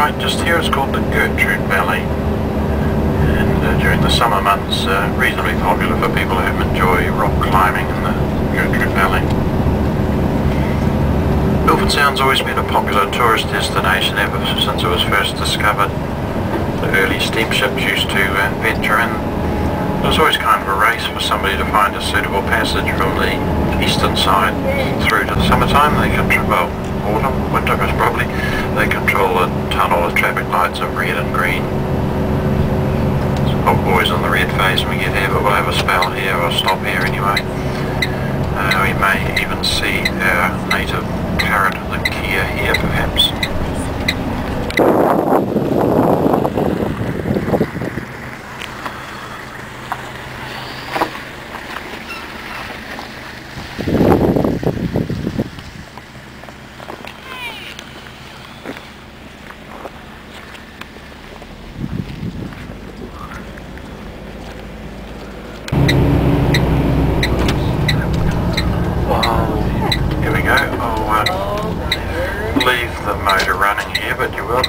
right just here is called the Gertrude Valley, and during the summer months reasonably popular for people who enjoy rock climbing in the Gertrude Valley. Milford Sound's always been a popular tourist destination ever since it was first discovered. The early steamships used to venture in. It was always kind of a race for somebody to find a suitable passage from the eastern side through to the summertime. They control, autumn, winter most probably, they control the tunnel with traffic lights of red and green. It's always on the red phase when we get here, but we'll have a spell here, or stop here anyway. We may even see our native parrot, the Kia, here perhaps. Here we go. I'll leave the motor running here, but you will